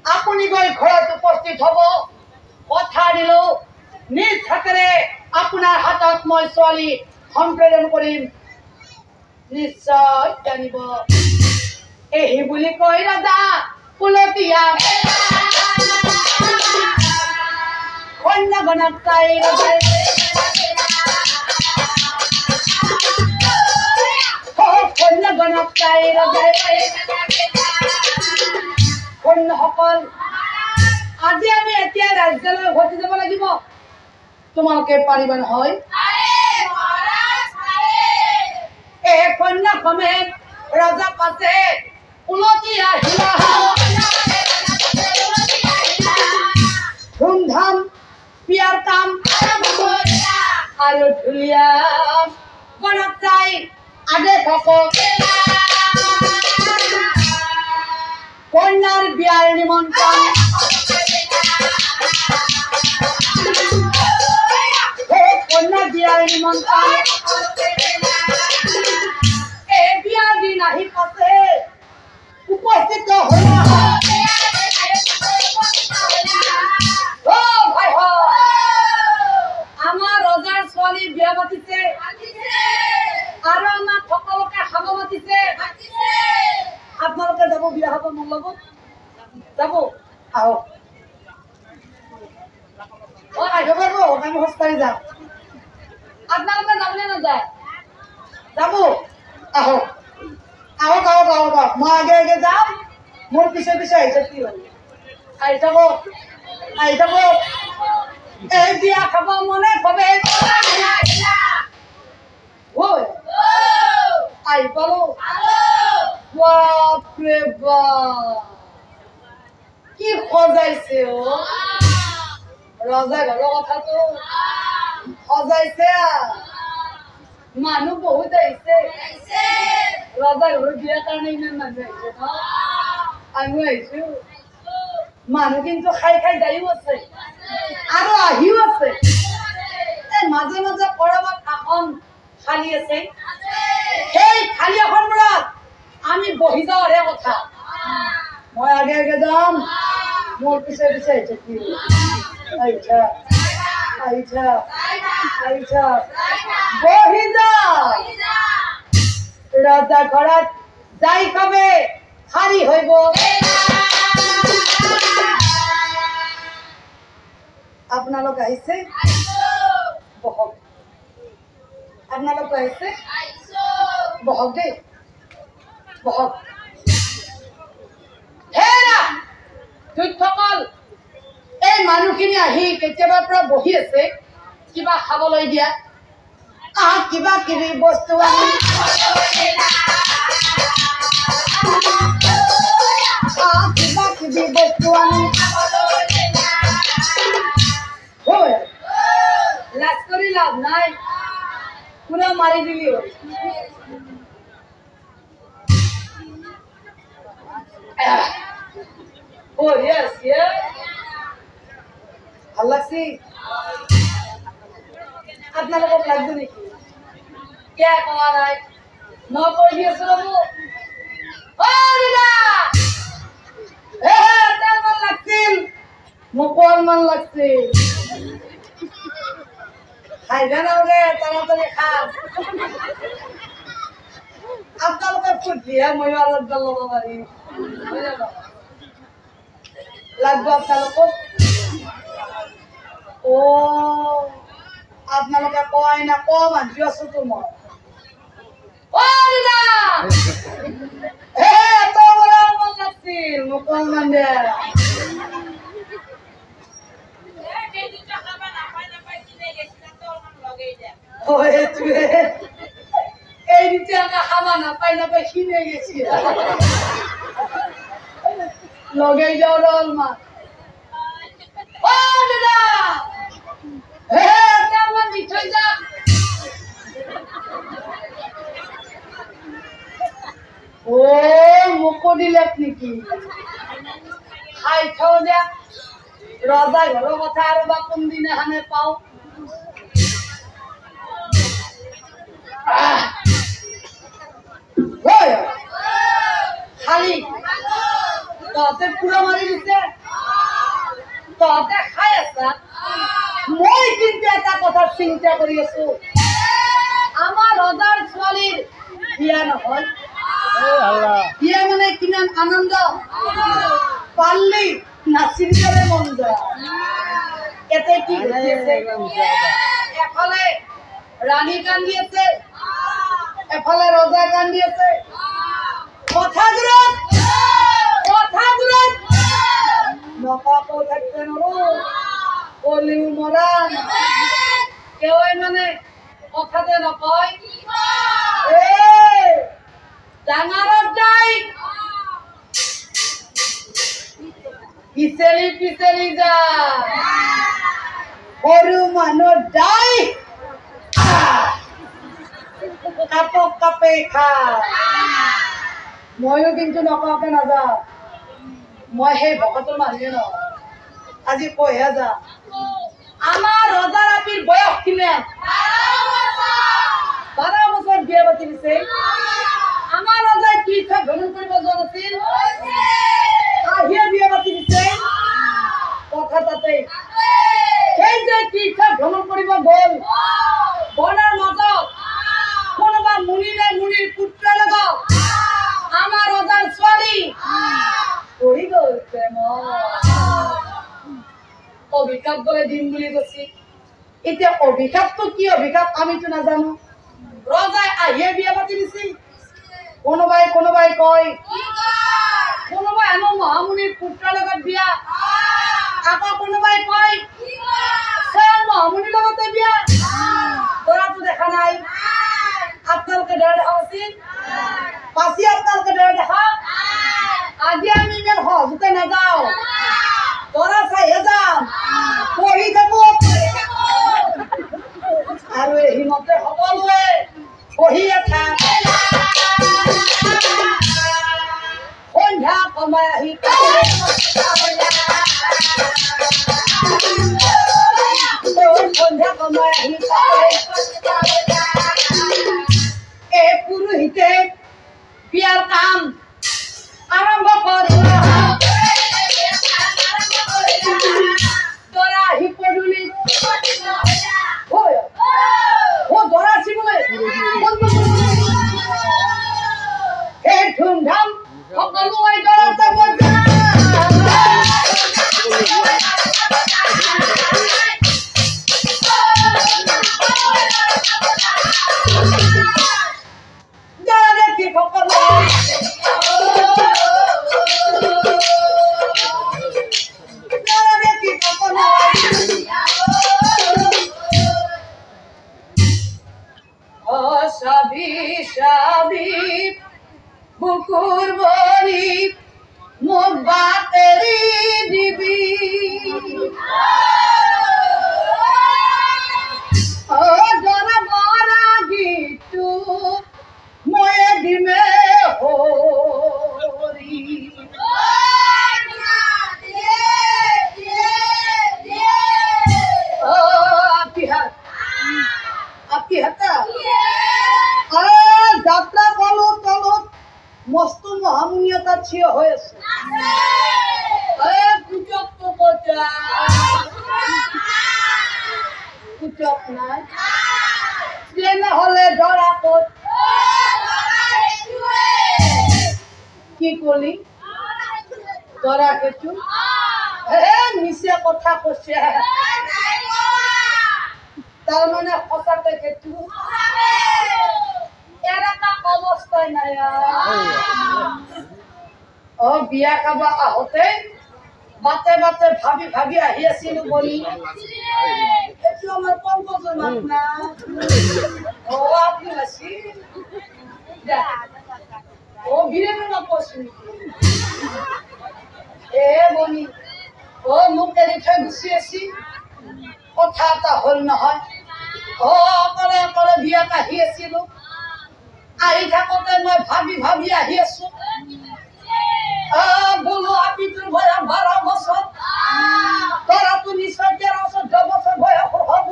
আপুনি গৈ ঘৰত উপস্থিত হ'ব কথা দিলো নিজ হাতেৰে আপোনাৰ হাতত মই ছোৱালী সম্প্ৰেৰণ কৰিম নিশ্চয় জানিব এই বুলি কৈ ৰজা পুলতীয়া কন্যাগণক চাই ৰজাই কন্যাগণক চাই ৰজাই কন্যাসকল আজি আমি এতিয়া ৰাজ্যলৈ উভতি যাব লাগিব তোমালোকে পাৰিবা নহয় এই কন্যাক্ৰমে ৰজা পাছে উলটি আহিলা ধুমধাম বিয়াৰ কাম আৰু ধুনীয়া গণক চাই আগে থাকক কন্যাৰ বিয়াৰ নিমন্ত্ৰণ কন্যাৰ বিয়াৰ নিমন্ত্ৰণ এই বিয়াৰ দিন আহি পাছে উপস্থিত হোৱা আমাৰ ৰজাৰ ছোৱালী বিয়া পাতিছে আৰু আমাক সকলোকে খাব মাতিছে আপোনালোকে যাব বিয়া হ'ব মোৰ লগত যাব আহক আহিব পাৰিব আমি খোজকাঢ়ি যাম আপোনালোকে যাবনে নাযায় যাব আহক আহক আহক আহক আহক মই আগে আগে যাম মোৰ পিছে পিছে আহিছে কি হ'ল আহি থাকক এই বিয়া খাব মনে ভাবে আহি পালো বাপৰে বাপ কি সজাইছে ৰজা ঘৰৰ কথাটো সজাইছে মানুহ বহুত আহিছে ৰজা ঘৰৰ বিয়াৰ কাৰণে ইমান মানুহ আহিছে ন আমিও আহিছো মানুহ কিন্তু খাই খাই যায়ও আছে আৰু আহিও আছে এই মাজে মাজে কৰবাত আসন খালী আছে সেই খালী আসনবোৰত আমি বহি যাওঁহে কথা মই আগে আগে যাম মোৰ পিছে পিছে আহিছে কি আহিছা আহিছা আহিছা বহি যাও ৰজা ঘৰত যাই খাবে শাৰী হইব আপোনালোক আহিছে বহক আপোনালোক আহিছে বহক দেই বহক হেৰা যুদ্ধকল এই মানুহখিনি আহি কেতিয়াবাৰ পৰা বহি আছে কিবা খাবলৈ দিয়া কিবা কিবি বস্তু আনি কিবা কিবি বস্তু আনি লাজ কৰি লাভ নাই পুৰা মাৰি দিলি ভাল লাগছি আপোনালোকক লাগব নেকি কিয় কোৱা নাই মই কৈ দি আছো লাগছিল মোক মান লাগছিল খাইবা নালাগে তাড়াতাড়ি খাম আপোনালোকে ফুটিহে ময়ো অলপ ল'ব পাৰিম লাগব আপোনালোকক আপোনালোকে কয় না মানছি আছো তো মই মন লাগছিল মোক মান দে এই দিতে খাবা নাপাই নাপাই কিনে গেছি লগাই যাও রল মা মুখ দিলে নেকি খাই খাও দিয়া রজা ঘরের কথা আর বা কোন দিনে হানে পাও খালি তহঁতে পুৰা মাৰি দিছে তহঁতে খাই আছা মই কিন্তু এটা কথা চিন্তা কৰি আছো আমাৰ ৰজাৰ ছোৱালীৰ বিয়া নহয় বিয়া মানে কিমান আনন্দ পাল্লি নাচিবলৈ মন যায় এতে কি এফালে রানী কান্দি আছে এফালে রজা কান্দি আছে কথাগুলো নকাপো থাকতে নরো কলিও মরান কেউ মানে কথাতে নকয় ডাঙারত যাই পিছেলি পিছেলি যায় সৰু মানুহ যাই কাপক কাপে খা ময়ো কিন্তু নকওঁকে নাযাওঁ মই সেই ভকতৰ মানুহে নহয় আজি কৈহে যা আমাৰ ৰজাৰ আপীৰ বয়স কিমান 12 বছৰ বিয়া পাতি দিছে আমাৰ ৰজাই তীৰ্থ ভ্ৰমণ কৰিব যোৱা নাছিল আহিয়ে বিয়া পাতি দিছে কথা তাতে সেই যে তীৰ্থ ভ্ৰমণ কৰিব গ'ল বনৰ মাজত কোনোবা মুনিৰে মুনিৰ পুত্ৰৰ লগত আমাৰ ৰজাৰ ছোৱালী পৰি গ'ল অভিশাপ বলে দিম বুলি কৈছে এতিয়া অভিশাপটো কি অভিশাপ আমিতো নাজানো ৰজাই আহিয়ে বিয়া পাতি দিছে কোনোবাই কয় কোনোবাই আমাৰ মহামুনিৰ পুত্ৰৰ লগত বিয়া আকৌ কোনোবাই কয় স্বয়ং মহামুনিৰ লগতে বিয়া দৰাটো দেখা নাই আপোনালোকে দৰা দেখা আছিল পাছি আপোনালোকে দৰা দেখা আজি আমি ইমান সহজতে নাযাওঁ দৰা চাইহে যাম পঢ়ি থাকো আৰু এইমতে সকলোৱে পঢ়িয়ে থাক সন্ধ্যা কমাই আহি সন্ধ্যা কমাই আহি এই পুৰোহিতে বিয়াৰ কাম আৰম্ভ কৰে দৰা আহি পদূলি দৰা চিবলৈ সেই ধুমধাম সকলোৱে দৰা চাব বুকুর বরি মুখ বাতেরি দিবি ও জরা বরা গিটু ময়ে দিমে হরি আপি হাতা যাত্রা কলো তলত মস্ত মহামুনিয়তা থিয় হৈ আছে নাই তেনেহলে দৰা ক'ত কি কলি দৰা কেঁচু মিছে কথা কৈছে তাৰমানে সঁচাতে কেঁচু অবস্থায় নাই বিয়া খাব আহোতে বাতে বাতে ভাবি ভাবি আহি আছিলো বলি এইটো আমার পঙ্কজৰ মাত না আপনি আছি বীৰেন্দ্ৰ না পশ্চিম বনি মোক এৰি থৈ গুচি আছি কথা এটা হল নহয় অকলে অকলে বিয়াত আহি আছিলো আহি থাকোতে মই ভাবি ভাবি আহি আছো বোলো আপি তোৰ বয়স 12 বছৰ তৰাটো নিশ্চয় 13 বছৰ বয়স হ'ব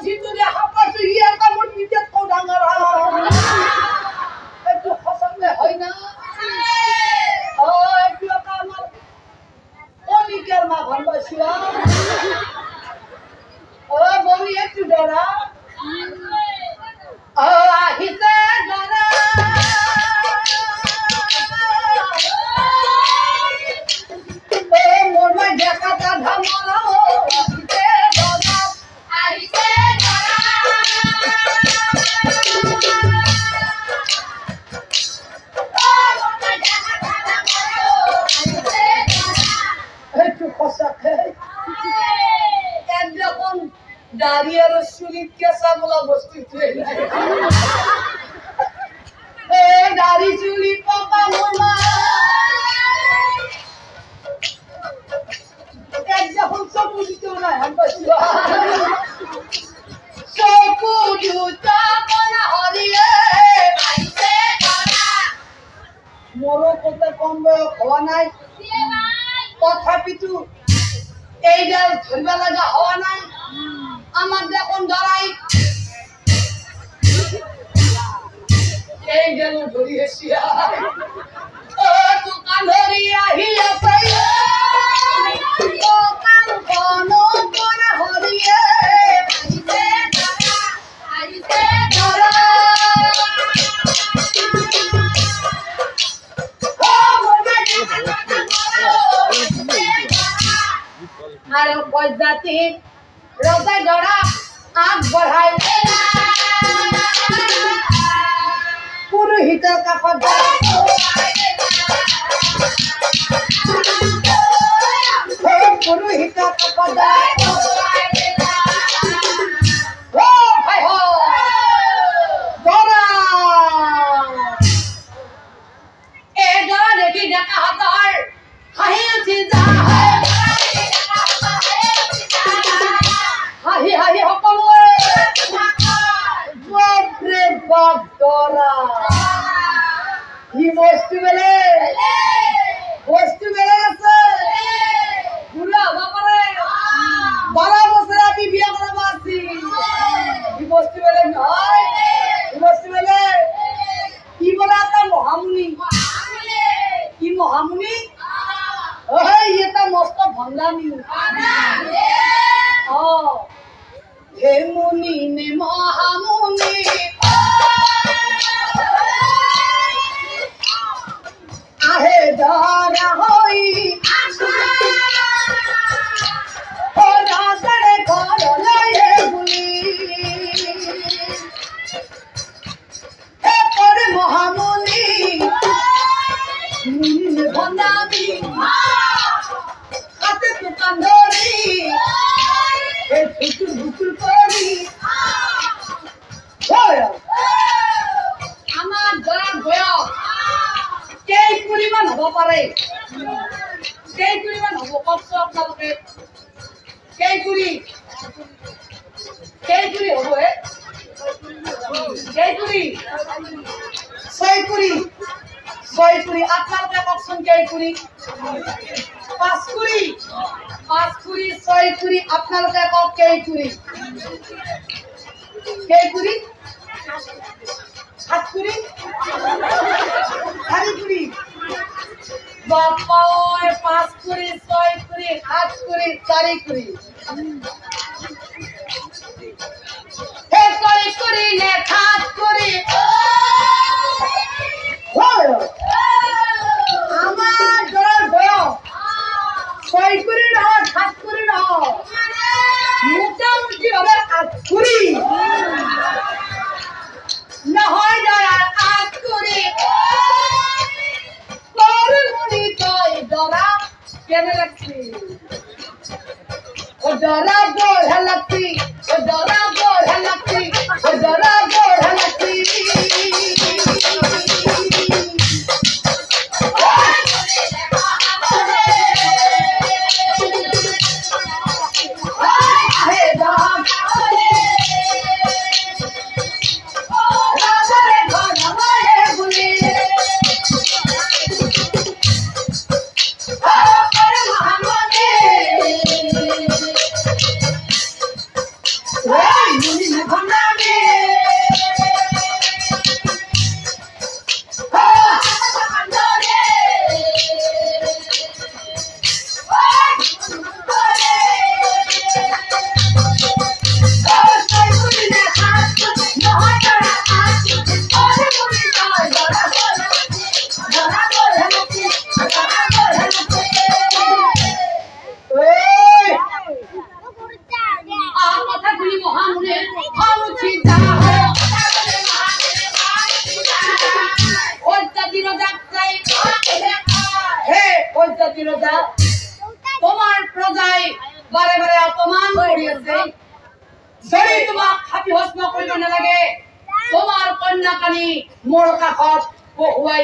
যিটো দেখা পাইছো ই এটা মোৰ নিজতকৈ ডাঙৰ এইটো সঁচাকৈ হয় না বসিয়া ও বলি একটু ডরা ও আহিছে ডরা ও মোর মাই দেখাটা ধামরা আহিছে ডরা আহিছে ডরা একটু খসাকে যখন দাঁড়িয়ে রসুলিত কেসা বলা বস্তু দাড়ি চুলি পাপা মোলা যখন চকু দিত না চকু দুটা বনা হরিয়ে মোরও কত কম বয়স হওয়া নাই তথাপিতো এইডাল ধরবা লাগা হওয়া নাই আমার যখন ধরাই এইডাল ধরি হেসিয়া দোকান ধরি আহিয়া পাই দোকান কোন কোন হরিয়ে আইছে ধরা আর বজাতি রোজা গড়া আগ বঢ়াই পুরোহিত কাপড় পুরোহিত কাপড় ভাই গড়া এ গড়া দেখি দেখা হাতার হাসি যা হাহি হাহি সকলোৱে বাপৰে বাপ ডৰা ই বস্তু বেলেগ আছে বুঢ়া হব পাৰে 12 বছৰ আমি বিয়া কৰাব আছি ই বস্তু বেলেগ নহয় ই বস্তু বেলেগ ই বোলা এটা মহামুনি ই মহামুনি এটা মস্ত ভণ্ডামি হে মুনি নে মহামুনি আহে ধরা হই রাজারে ঘর লয়ে বুলি হে পরে মহামুনি মুনি ভণ্ডামি হাতে দোকান ধরি বুকুর করি আমার যারা বয়স কেই পরিমাণ হব পাৰে কেই পরিমাণ হব কষ্ট আপোনালোকে কেই পুরি হব কেই পুরি 6 পুরি আপনালোকে কওকচোন কেই পুরি 5 পুরি 6 পুরি আপনালোকে কওক কেই পুরি 7 পুরি 4 পুরি বাবা 5 পুরি 6 পুরি 8 পুরি 4 পুরি হে 6 পুরি নে 7 পুরি আমার জোর বয়স 6 পুরি না 7 পুরি না মোটামুটি হবে 8 পুরি না হয় যারা 8 পুরি তোর মুনি তোই ডরা কেন লাগছি ও ডরা গোড়া লাগছি ও ডরা গোড়া লাগছি ও ডরা গোড়া লাগছি মহাদেবের অনুচি যাহো অত্যাধিক যাত্রায় হে অত্যাধিক যা তোমার প্রজায় বারে বারে অপমান করিয়েছে যদি তোমার খাতি হস্ম করিতে না লাগে তোমার কন্যাকানী মোড়কা খত হুয়াই